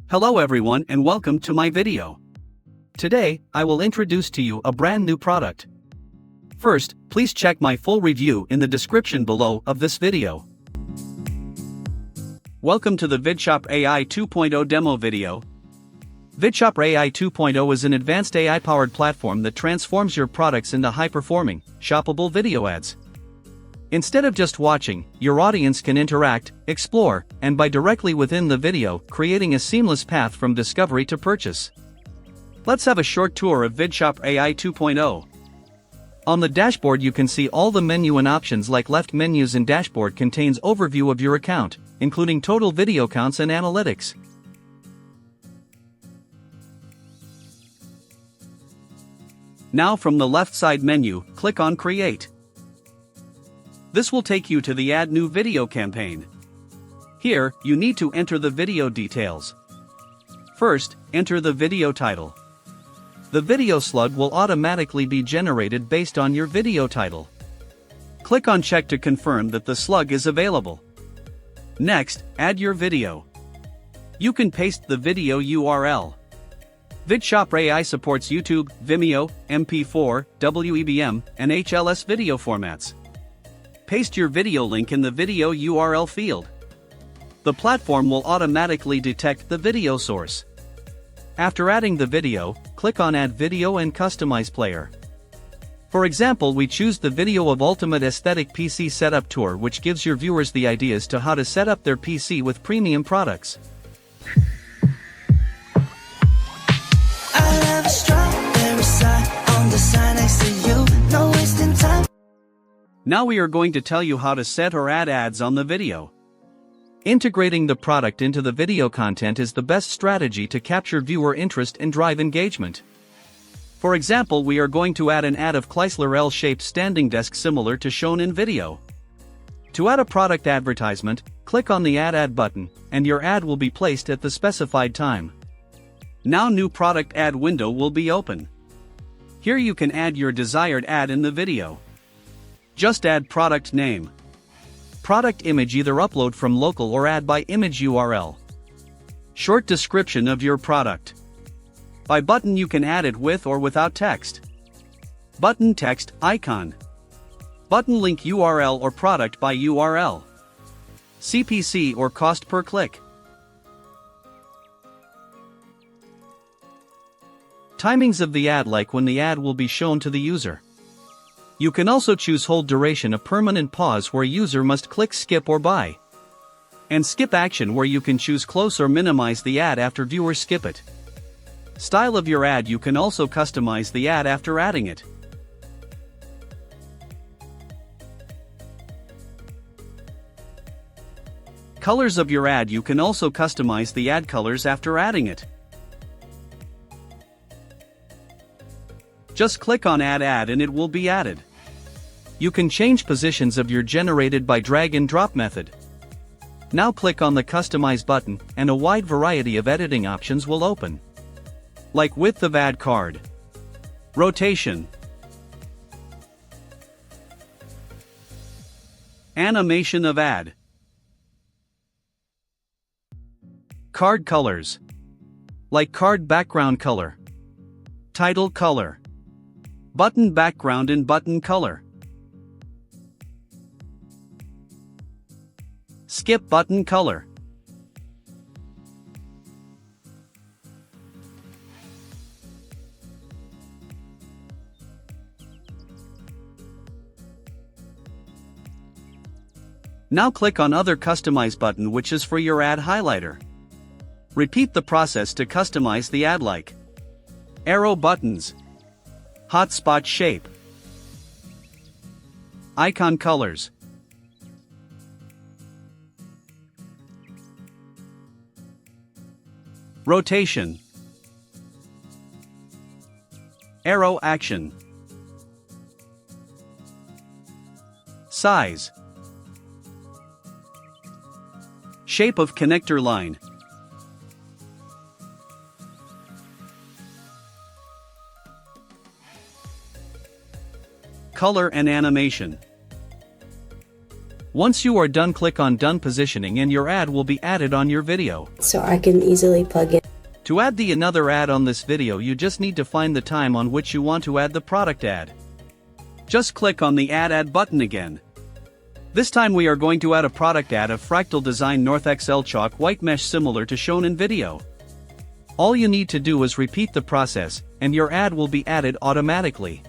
Hello everyone and welcome to my video. Today, I will introduce to you a brand new product. First, please check my full review in the description below of this video. Welcome to the VidShopr AI 2.0 demo video. VidShopr AI 2.0 is an advanced AI-powered platform that transforms your products into high-performing, shoppable video ads. Instead of just watching, your audience can interact, explore, and buy directly within the video, creating a seamless path from discovery to purchase. Let's have a short tour of VidShopr AI 2.0. On the dashboard you can see all the menu and options like left menus and dashboard contains overview of your account, including total video counts and analytics. Now from the left side menu, click on Create. This will take you to the Add New Video campaign. Here, you need to enter the video details. First, enter the video title. The video slug will automatically be generated based on your video title. Click on Check to confirm that the slug is available. Next, add your video. You can paste the video URL. VidShopr AI supports YouTube, Vimeo, MP4, WEBM, and HLS video formats. Paste your video link in the video URL field. The platform will automatically detect the video source. After adding the video, click on Add Video and Customize Player. For example, we choose the video of Ultimate Aesthetic PC Setup Tour, which gives your viewers the ideas to how to set up their PC with premium products. Now we are going to tell you how to set or add ads on the video. Integrating the product into the video content is the best strategy to capture viewer interest and drive engagement. For example, we are going to add an ad of Chrysler L-shaped standing desk similar to shown in video. To add a product advertisement, click on the Add Ad button, and your ad will be placed at the specified time. Now new product ad window will be open. Here you can add your desired ad in the video. Just add product name. Product image either upload from local or add by image URL. Short description of your product. By button you can add it with or without text. Button text, icon. Button link URL or product by URL. CPC or cost per click. Timings of the ad, like when the ad will be shown to the user. You can also choose hold duration, a permanent pause where user must click skip or buy. And skip action, where you can choose close or minimize the ad after viewers skip it. Style of your ad, you can also customize the ad after adding it. Colors of your ad, you can also customize the ad colors after adding it. Just click on Add Ad and it will be added. You can change positions of your generated by drag and drop method. Now click on the Customize button and a wide variety of editing options will open. Like width of ad card, rotation, animation of ad, card colors, like card background color, title color, button background and button color, skip button color. Now click on Other Customize button, which is for your ad highlighter. Repeat the process to customize the ad, like arrow buttons, hotspot shape, icon colors, rotation, arrow action, size, shape of connector line, color and animation. Once you are done, click on Done Positioning and your ad will be added on your video. So I can easily plug in. To add another ad on this video, you just need to find the time on which you want to add the product ad. Just click on the Add button again. This time we are going to add a product ad of fractal design North XL chalk white mesh similar to shown in video. All you need to do is repeat the process, and your ad will be added automatically.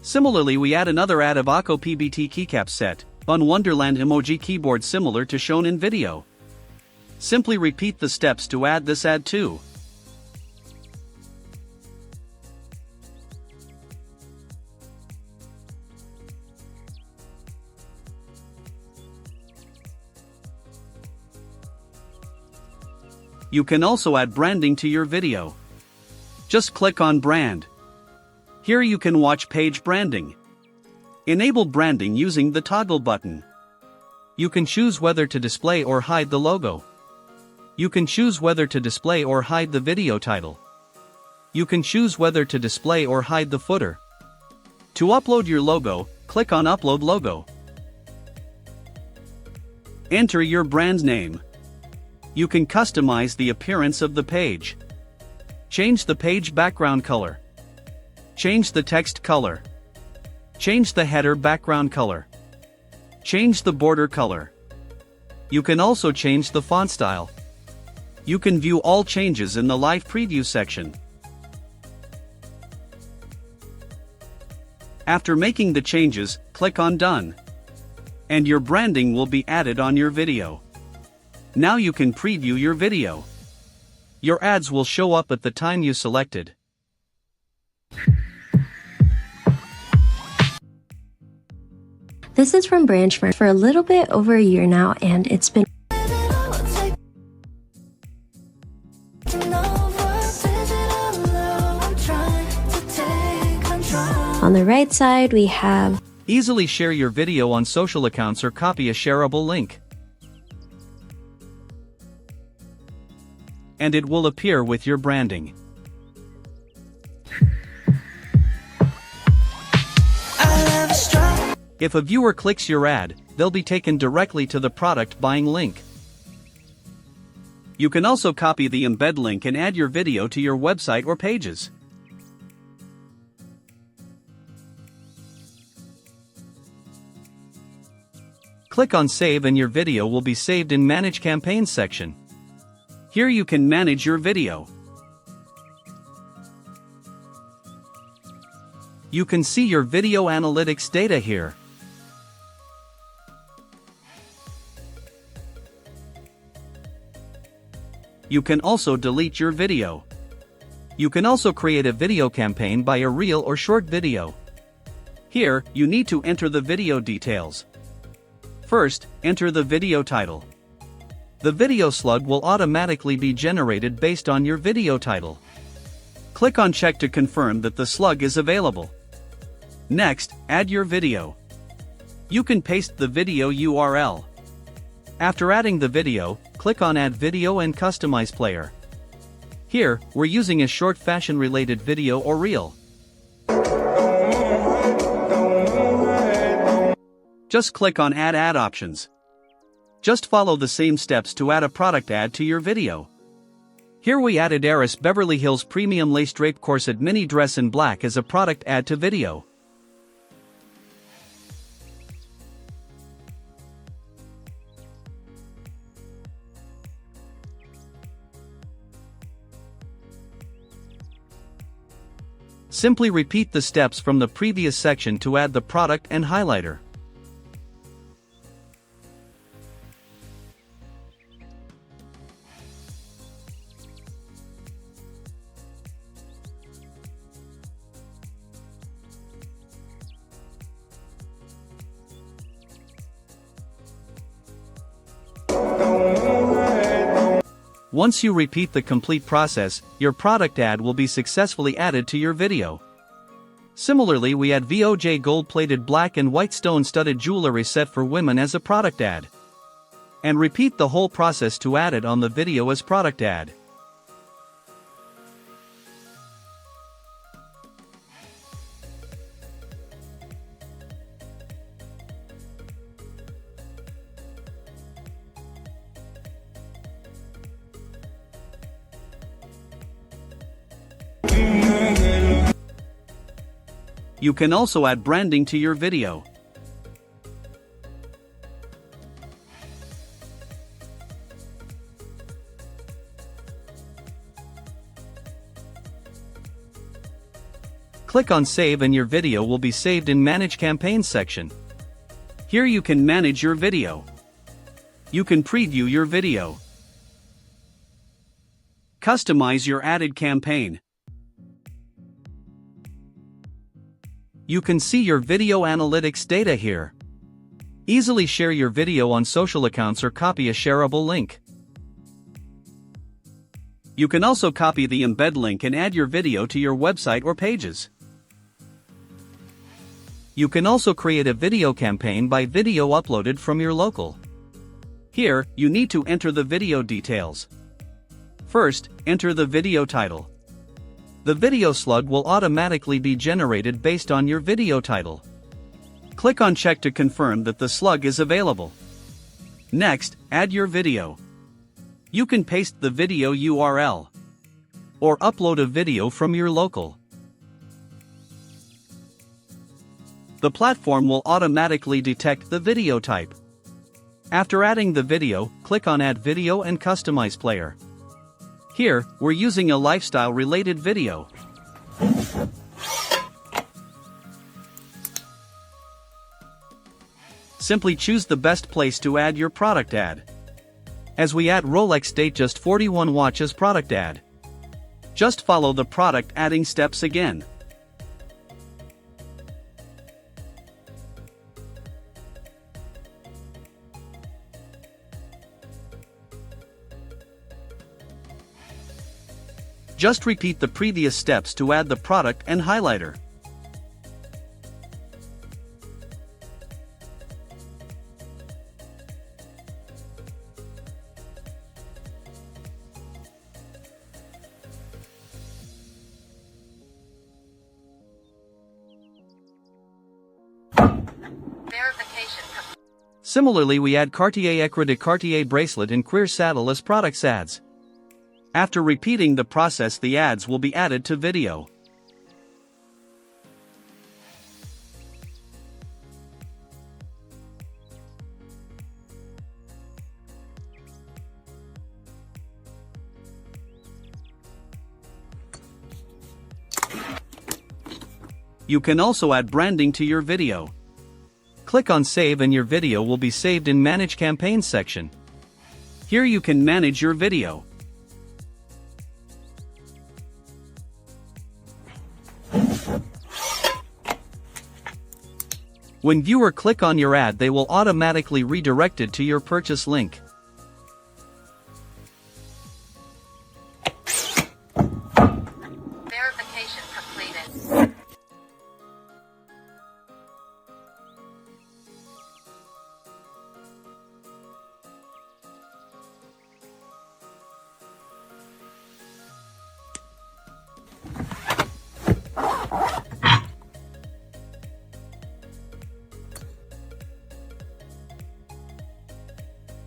Similarly, we add another ad of Ako PBT keycap set, on Wonderland emoji keyboard similar to shown in video. Simply repeat the steps to add this ad too. You can also add branding to your video. Just click on Brand. Here you can watch page branding. Enable branding using the toggle button. You can choose whether to display or hide the logo. You can choose whether to display or hide the video title. You can choose whether to display or hide the footer. To upload your logo, click on Upload Logo. Enter your brand name. You can customize the appearance of the page. Change the page background color. Change the text color. Change the header background color. Change the border color. You can also change the font style. You can view all changes in the live preview section. After making the changes, click on Done. And your branding will be added on your video. Now you can preview your video. Your ads will show up at the time you selected. This is from Branchmark for a little bit over a year now, and it's been on the right side we have easily share your video on social accounts or copy a shareable link. And it will appear with your branding. If a viewer clicks your ad, they'll be taken directly to the product buying link. You can also copy the embed link and add your video to your website or pages. Click on Save and your video will be saved in Manage Campaigns section. Here you can manage your video. You can see your video analytics data here. You can also delete your video. You can also create a video campaign by a reel or short video. Here, you need to enter the video details. First, enter the video title. The video slug will automatically be generated based on your video title. Click on Check to confirm that the slug is available. Next, add your video. You can paste the video URL. After adding the video, click on Add Video and Customize Player. Here, we're using a short fashion-related video or reel. Just click on Add Ad Options. Just follow the same steps to add a product ad to your video. Here we added Heiress Beverly Hills Premium Lace Drape Corset Mini Dress in Black as a product ad to video. Simply repeat the steps from the previous section to add the product and highlighter. Once you repeat the complete process, your product ad will be successfully added to your video. Similarly, we add VOJ gold-plated black and white stone-studded jewelry set for women as a product ad. And repeat the whole process to add it on the video as product ad. You can also add branding to your video. Click on Save and your video will be saved in Manage Campaigns section. Here you can manage your video. You can preview your video. Customize your added campaign. You can see your video analytics data here. Easily share your video on social accounts or copy a shareable link. You can also copy the embed link and add your video to your website or pages. You can also create a video campaign by video uploaded from your local. Here, you need to enter the video details. First, enter the video title. The video slug will automatically be generated based on your video title. Click on Check to confirm that the slug is available. Next, add your video. You can paste the video URL or upload a video from your local. The platform will automatically detect the video type. After adding the video, click on Add Video and Customize Player. Here, we're using a lifestyle-related video. Simply choose the best place to add your product ad. As we add Rolex Datejust 41 watch as product ad. Just follow the product adding steps again. Just repeat the previous steps to add the product and highlighter. Similarly, we add Cartier Ecru de Cartier bracelet and Queer saddle as products ads. After repeating the process, the ads will be added to video. You can also add branding to your video. Click on Save and your video will be saved in Manage Campaigns section. Here you can manage your video. When viewer click on your ad, they will automatically redirected to your purchase link. Verification completed.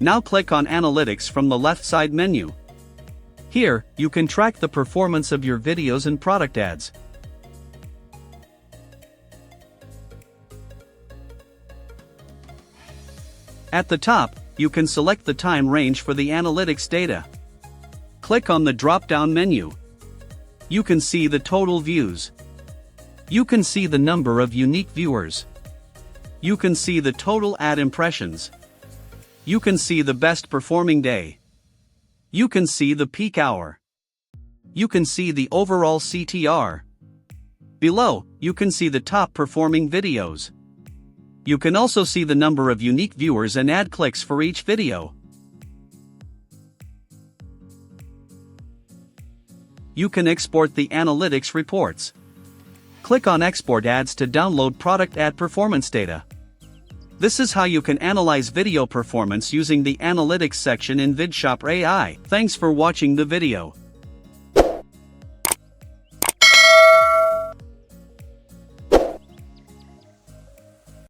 Now click on Analytics from the left side menu. Here, you can track the performance of your videos and product ads. At the top, you can select the time range for the analytics data. Click on the drop-down menu. You can see the total views. You can see the number of unique viewers. You can see the total ad impressions. You can see the best performing day. You can see the peak hour. You can see the overall CTR. Below, you can see the top performing videos. You can also see the number of unique viewers and ad clicks for each video. you can export the analytics reports. Click on Export Ads to download product ad performance data. This is how you can analyze video performance using the analytics section in VidShopr AI. Thanks for watching the video.